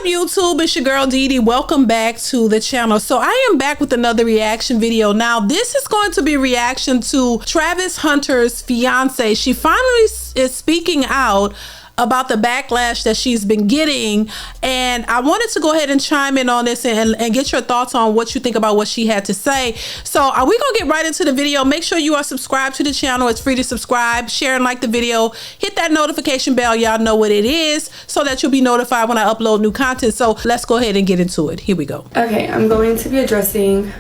up, YouTube? It's your girl DeeDee. Welcome back to the channel. So I am back with another reaction video. Now this is going to be a reaction to Travis Hunter's fiance. She finally is speaking out about the backlash that she's been getting, and I wanted to go ahead and chime in on this and get your thoughts on what you think about what she had to say. So are we gonna get right into the video? Make sure you are subscribed to the channel. It's free to subscribe, share and like the video, hit that notification bell, y'all know what it is, so that you'll be notified when I upload new content. So let's go ahead and get into it. Here we go. Okay, I'm going to be addressing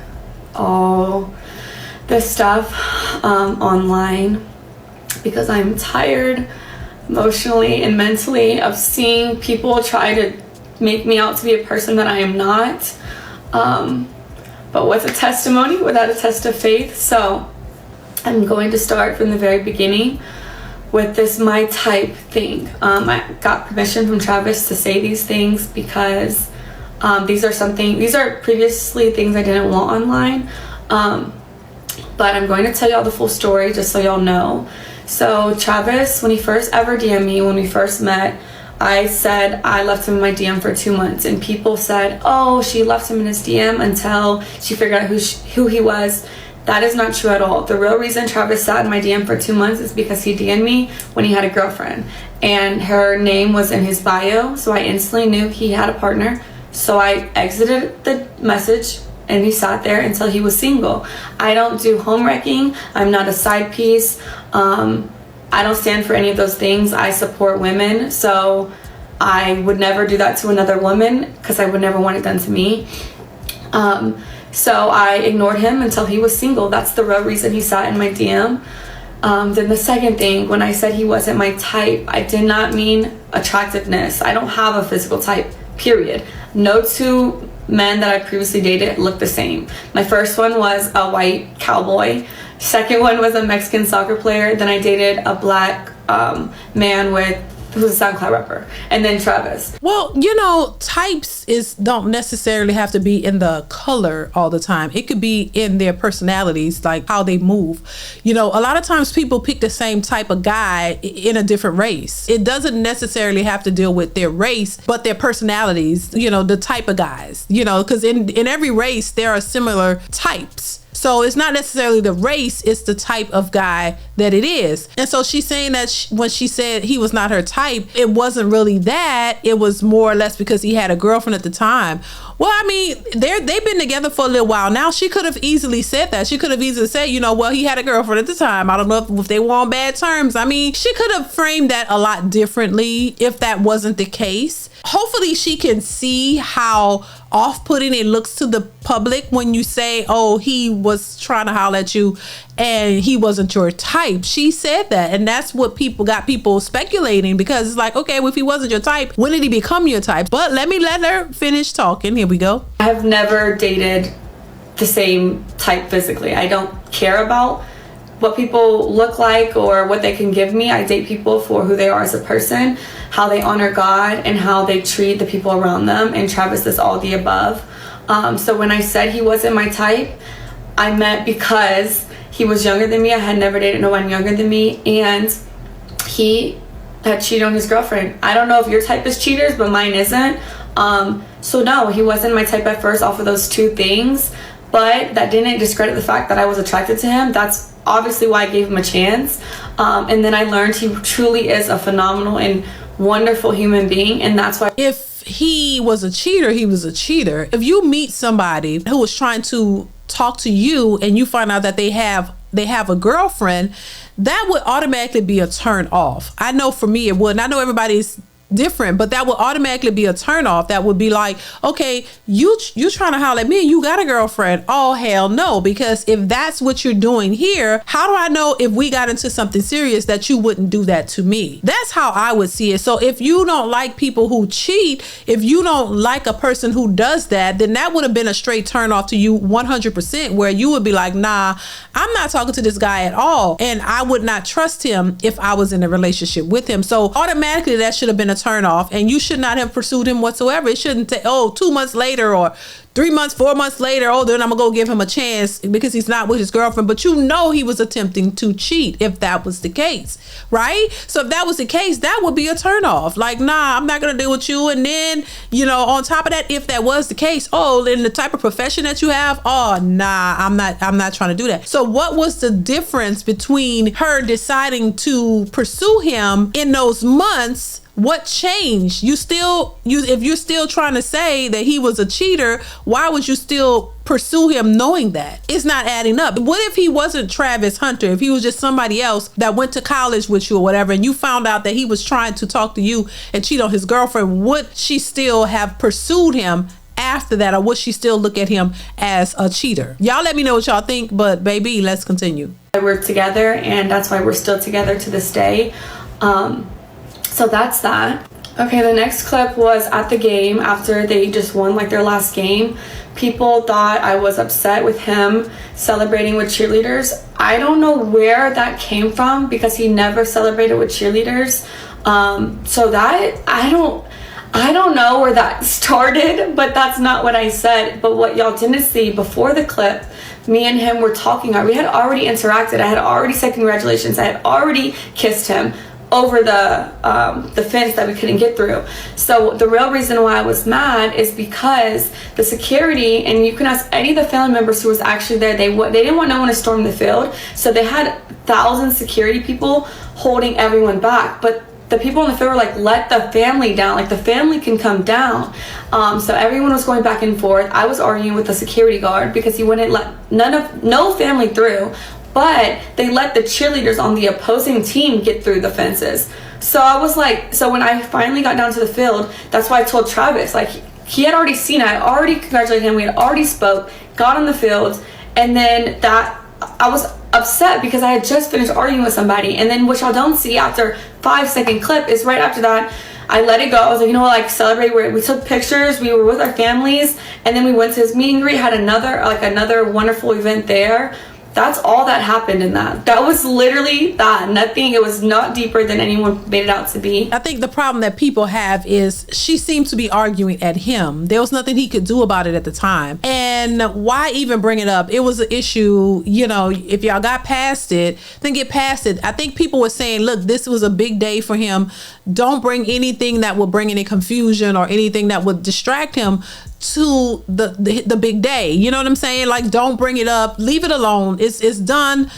all this stuff online because I'm tired emotionally and mentally of seeing people try to make me out to be a person that I am not, but with a testimony without a test of faith. So I'm going to start from the very beginning with this my type thing. I got permission from Travis to say these things because these are previously things I didn't want online, but I'm going to tell y'all the full story just so y'all know. So Travis, when he first ever DM'd me, when we first met, I said I left him in my DM for 2 months, and people said, oh, she left him in his DM until she figured out who he was. That is not true at all. The real reason Travis sat in my DM for 2 months is because he DM'd me when he had a girlfriend, and her name was in his bio, so I instantly knew he had a partner. So I exited the message, and he sat there until he was single. I don't do home wrecking. I'm not a side piece. I don't stand for any of those things. I support women, so I would never do that to another woman because I would never want it done to me. So I ignored him until he was single. That's the real reason he sat in my DM. Then the second thing, when I said he wasn't my type, I did not mean attractiveness. I don't have a physical type, period. No two men that I previously dated look the same. My first one was a white cowboy. Second one was a Mexican soccer player. Then I dated a black man who's a SoundCloud rapper, and then Travis. Well, you know, types don't necessarily have to be in the color all the time. It could be in their personalities, like how they move. You know, a lot of times people pick the same type of guy in a different race. It doesn't necessarily have to deal with their race, but their personalities, you know, the type of guys, you know, because in every race there are similar types. So it's not necessarily the race, it's the type of guy that it is. And so she's saying that when she said he was not her type, it wasn't really that. It was more or less because he had a girlfriend at the time. Well, I mean, they've been together for a little while now. She could have easily said that. She could have easily said, you know, well, he had a girlfriend at the time. I don't know if they were on bad terms. I mean, she could have framed that a lot differently if that wasn't the case. Hopefully she can see how off-putting it looks to the public when you say, oh, he was trying to holler at you and he wasn't your type. She said that, and that's what got people speculating, because it's like, okay, well, if he wasn't your type, when did he become your type? But let her finish talking. Here we go. I have never dated the same type physically. I don't care about what people look like or what they can give me. I date people for who they are as a person, how they honor God, and how they treat the people around them. And Travis is all the above. So when I said he wasn't my type, I meant because he was younger than me. I had never dated no one younger than me, and he had cheated on his girlfriend. I don't know if your type is cheaters, but mine isn't. So no, he wasn't my type at first off of those two things, but that didn't discredit the fact that I was attracted to him. That's obviously why I gave him a chance. And then I learned he truly is a phenomenal and wonderful human being, and that's why. If he was a cheater, he was a cheater. If you meet somebody who was trying to talk to you and you find out that they have a girlfriend, that would automatically be a turn off. I know for me it would, and I know everybody's different, but that would automatically be a turn off. That would be like, okay, you trying to holler at me and you got a girlfriend? Oh, hell no. Because if that's what you're doing here, how do I know if we got into something serious that you wouldn't do that to me? That's how I would see it. So if you don't like people who cheat, if you don't like a person who does that, then that would have been a straight turn off to you 100%, where you would be like, nah, I'm not talking to this guy at all, and I would not trust him if I was in a relationship with him. So automatically that should have been a turn off, and you should not have pursued him whatsoever. It shouldn't take 2 months later or 3 months, 4 months later, oh, then I'm gonna go give him a chance because he's not with his girlfriend. But you know he was attempting to cheat if that was the case, right? So if that was the case, that would be a turnoff. Like, nah, I'm not gonna deal with you. And then, you know, on top of that, if that was the case, oh, then the type of profession that you have, oh, nah, I'm not trying to do that. So what was the difference between her deciding to pursue him in those months? What changed? If you're still trying to say that he was a cheater, why would you still pursue him knowing that? It's not adding up. What if he wasn't Travis Hunter? If he was just somebody else that went to college with you or whatever, and you found out that he was trying to talk to you and cheat on his girlfriend, would she still have pursued him after that, or would she still look at him as a cheater? Y'all let me know what y'all think, but baby, let's continue. We're together, and that's why we're still together to this day. So that's that. Okay, the next clip was at the game after they just won like their last game. People thought I was upset with him celebrating with cheerleaders. I don't know where that came from because he never celebrated with cheerleaders. So that, I don't know where that started, but that's not what I said. But what y'all didn't see before the clip, me and him were talking. We had already interacted. I had already said congratulations. I had already kissed him over the fence that we couldn't get through. So the real reason why I was mad is because the security, and you can ask any of the family members who was actually there, they didn't want no one to storm the field. So they had thousands of security people holding everyone back. But the people in the field were like, let the family down, like the family can come down. So everyone was going back and forth. I was arguing with the security guard because he wouldn't let no family through, but they let the cheerleaders on the opposing team get through the fences. So I was like, so when I finally got down to the field, that's why I told Travis, like, he had already seen it. I already congratulated him. We had already spoke, got on the field, and then that I was upset because I had just finished arguing with somebody. And then what y'all don't see after 5-second clip is right after that, I let it go. I was like, you know what, like, celebrate. We took pictures, we were with our families, and then we went to his meet and greet, had another wonderful event there. That's all that happened in that. That was literally that. Nothing. It was not deeper than anyone made it out to be. I think the problem that people have is she seemed to be arguing at him. There was nothing he could do about it at the time. And why even bring it up? It was an issue, you know, if y'all got past it, then get past it. I think people were saying, look, this was a big day for him. Don't bring anything that would bring any confusion or anything that would distract him to the big day. You know what I'm saying? Like, don't bring it up. Leave it alone. It's done.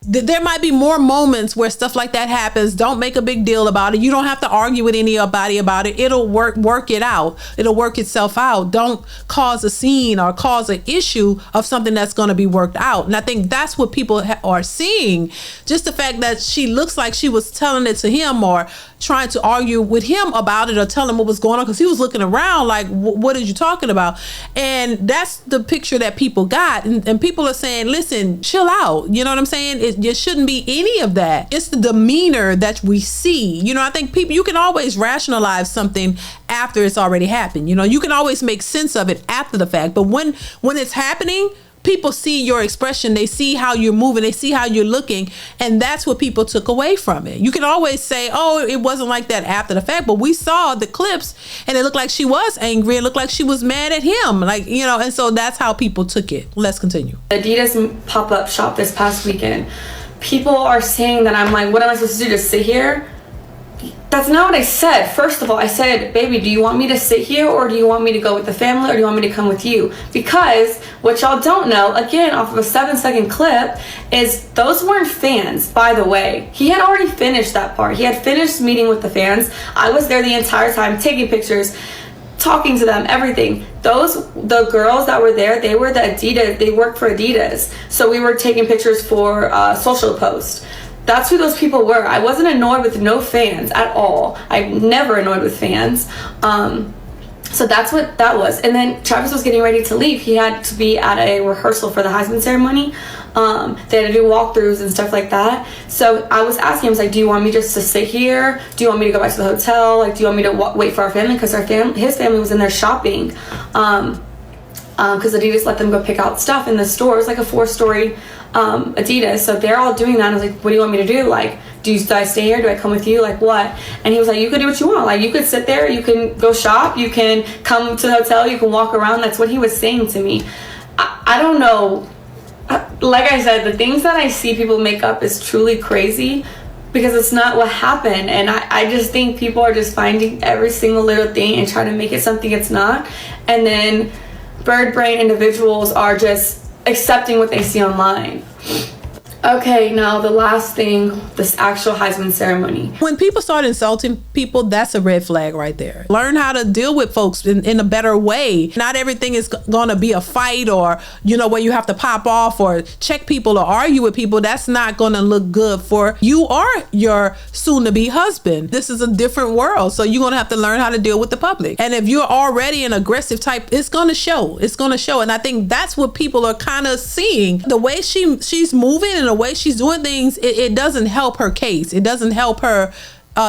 There might be more moments where stuff like that happens. Don't make a big deal about it. You don't have to argue with anybody about it. It'll work it out. It'll work itself out. Don't cause a scene or cause an issue of something that's going to be worked out. And I think that's what people are seeing. Just the fact that she looks like she was telling it to him or trying to argue with him about it or tell him what was going on, because he was looking around like, what are you talking about? And that's the picture that people got. And people are saying, listen, chill out. You know what I'm saying? There shouldn't be any of that. It's the demeanor that we see. You know, I think people, you can always rationalize something after it's already happened. You know, you can always make sense of it after the fact. But when it's happening, people see your expression, they see how you're moving, they see how you're looking, and that's what people took away from it. You can always say, oh, it wasn't like that after the fact, but we saw the clips and it looked like she was angry. It looked like she was mad at him, like, you know, and so that's how people took it. Let's continue. Adidas pop-up shop this past weekend. People are saying that I'm like, what am I supposed to do, just sit here? That's not what I said. First of all, I said, baby, do you want me to sit here, or do you want me to go with the family, or do you want me to come with you? Because what y'all don't know, again, off of a 7-second clip, is those weren't fans, by the way. He had already finished that part. He had finished meeting with the fans. I was there the entire time, taking pictures, talking to them, everything. The girls that were there, they were the Adidas, they worked for Adidas. So we were taking pictures for social posts. That's who those people were. I wasn't annoyed with no fans at all. I'm never annoyed with fans. So that's what that was. And then Travis was getting ready to leave. He had to be at a rehearsal for the Heisman ceremony. They had to do walkthroughs and stuff like that. So I was asking him, I was like, do you want me just to sit here? Do you want me to go back to the hotel? Like, do you want me to wait for our family? Because his family was in there shopping. Because Adidas let them go pick out stuff in the store. It was like a 4-story Adidas. So they're all doing that. And I was like, what do you want me to do? Like, do I stay here? Do I come with you? Like, what? And he was like, you can do what you want. Like, you could sit there, you can go shop, you can come to the hotel, you can walk around. That's what he was saying to me. I don't know. Like I said, the things that I see people make up is truly crazy, because it's not what happened. And I just think people are just finding every single little thing and trying to make it something it's not. And then bird brain individuals are just accepting what they see online. Okay, now the last thing, this actual Heisman ceremony. When people start insulting people, that's a red flag right there. Learn how to deal with folks in a better way. Not everything is going to be a fight, or, you know, where you have to pop off or check people or argue with people. That's not going to look good for you or your soon-to-be husband. This is a different world, so you're going to have to learn how to deal with the public. And if you're already an aggressive type, it's going to show. It's going to show. And I think that's what people are kind of seeing. The way she's moving and the way she's doing things, it doesn't help her case. It doesn't help her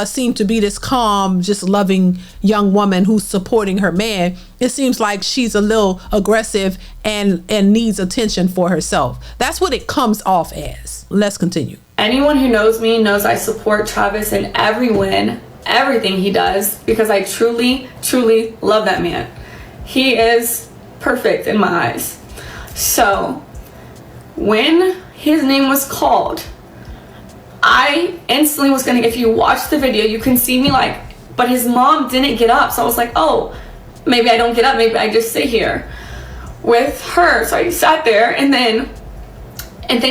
seem to be this calm, just loving young woman who's supporting her man. It seems like she's a little aggressive and needs attention for herself. That's what it comes off as. Let's continue. Anyone who knows me knows I support Travis in every win, everything he does, because I truly, truly love that man. He is perfect in my eyes. So when his name was called, I instantly was gonna, if you watch the video, you can see me like, but his mom didn't get up. So I was like, oh, maybe I don't get up, maybe I just sit here with her. So I sat there, and then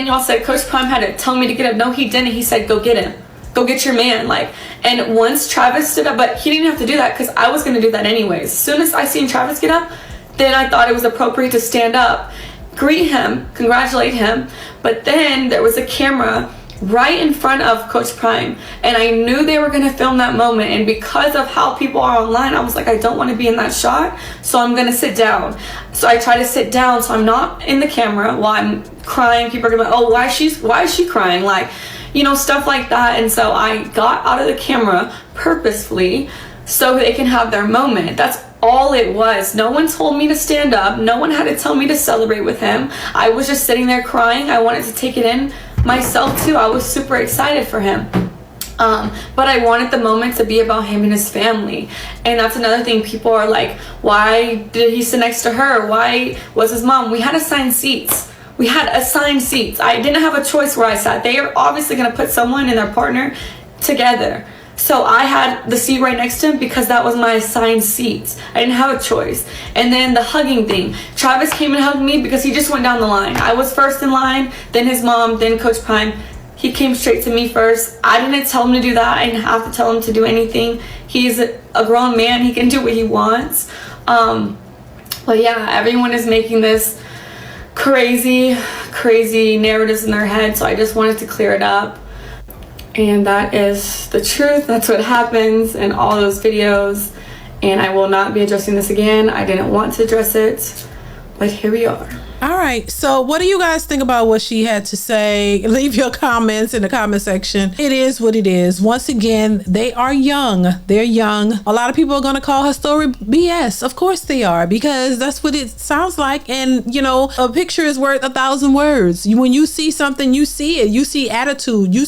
y'all said Coach Prime had to tell me to get up. No, he didn't. He said, go get him. Go get your man. Like, and once Travis stood up, but he didn't have to do that because I was gonna do that anyways. As soon as I seen Travis get up, then I thought it was appropriate to stand up, greet him, congratulate him. But then there was a camera right in front of Coach Prime, and I knew they were gonna film that moment, and because of how people are online, I was like, I don't want to be in that shot, so I'm gonna sit down. So I try to sit down so I'm not in the camera while I'm crying. People are gonna be like, oh, why is she crying? Like, you know, stuff like that. And so I got out of the camera purposefully so they can have their moment. That's all it was. No one told me to stand up. No one had to tell me to celebrate with him. I was just sitting there crying. I wanted to take it in myself too. I was super excited for him. But I wanted the moment to be about him and his family. And that's another thing. People are like, why did he sit next to her? Why was his mom? We had assigned seats. I didn't have a choice where I sat. They are obviously going to put someone and their partner together. So I had the seat right next to him because that was my assigned seat. I didn't have a choice. And then the hugging thing. Travis came and hugged me because he just went down the line. I was first in line, then his mom, then Coach Prime. He came straight to me first. I didn't tell him to do that. I didn't have to tell him to do anything. He's a grown man. He can do what he wants. But yeah, everyone is making this crazy narratives in their head. So I just wanted to clear it up. And that is the truth. That's what happens in all those videos. And I will not be addressing this again. I didn't want to address it, but here we are. All right. So what do you guys think about what she had to say? Leave your comments in the comment section. It is what it is. Once again, they are young. They're young. A lot of people are going to call her story BS. Of course they are, because that's what it sounds like. And, you know, a picture is worth 1,000 words. When you see something, you see it. You see attitude. You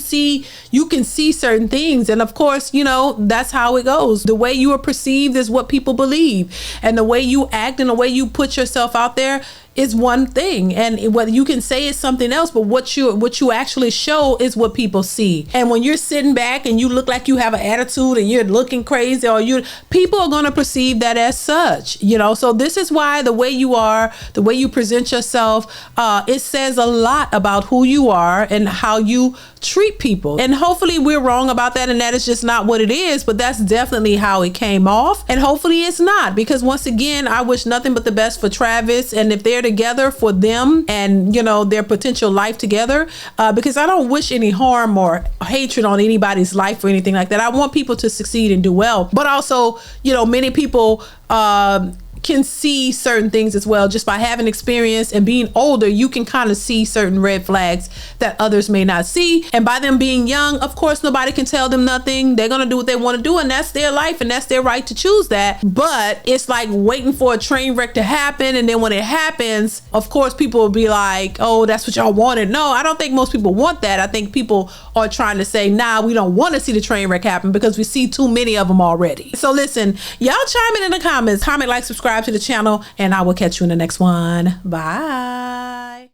can see certain things. And of course, you know, that's how it goes. The way you are perceived is what people believe. And the way you act and the way you put yourself out there is one thing, and what you can say is something else, but what you actually show is what people see. And when you're sitting back and you look like you have an attitude and you're looking crazy, or people are going to perceive that as such, you know. So this is why the way you are, the way you present yourself, it says a lot about who you are and how you treat people. And hopefully we're wrong about that, and that is just not what it is, but that's definitely how it came off. And hopefully it's not, because once again, I wish nothing but the best for Travis, and if they're together, for them and, you know, their potential life together, because I don't wish any harm or hatred on anybody's life or anything like that. I want people to succeed and do well, but also, you know, many people can see certain things as well. Just by having experience and being older, you can kind of see certain red flags that others may not see. And by them being young, of course, nobody can tell them nothing. They're going to do what they want to do, and that's their life, and that's their right to choose that. But it's like waiting for a train wreck to happen, and then when it happens, of course, people will be like, oh, that's what y'all wanted. No, I don't think most people want that. I think people are trying to say, nah, we don't want to see the train wreck happen because we see too many of them already. So listen, y'all chime in the comments, comment, like, subscribe to the channel, and I will catch you in the next one. Bye.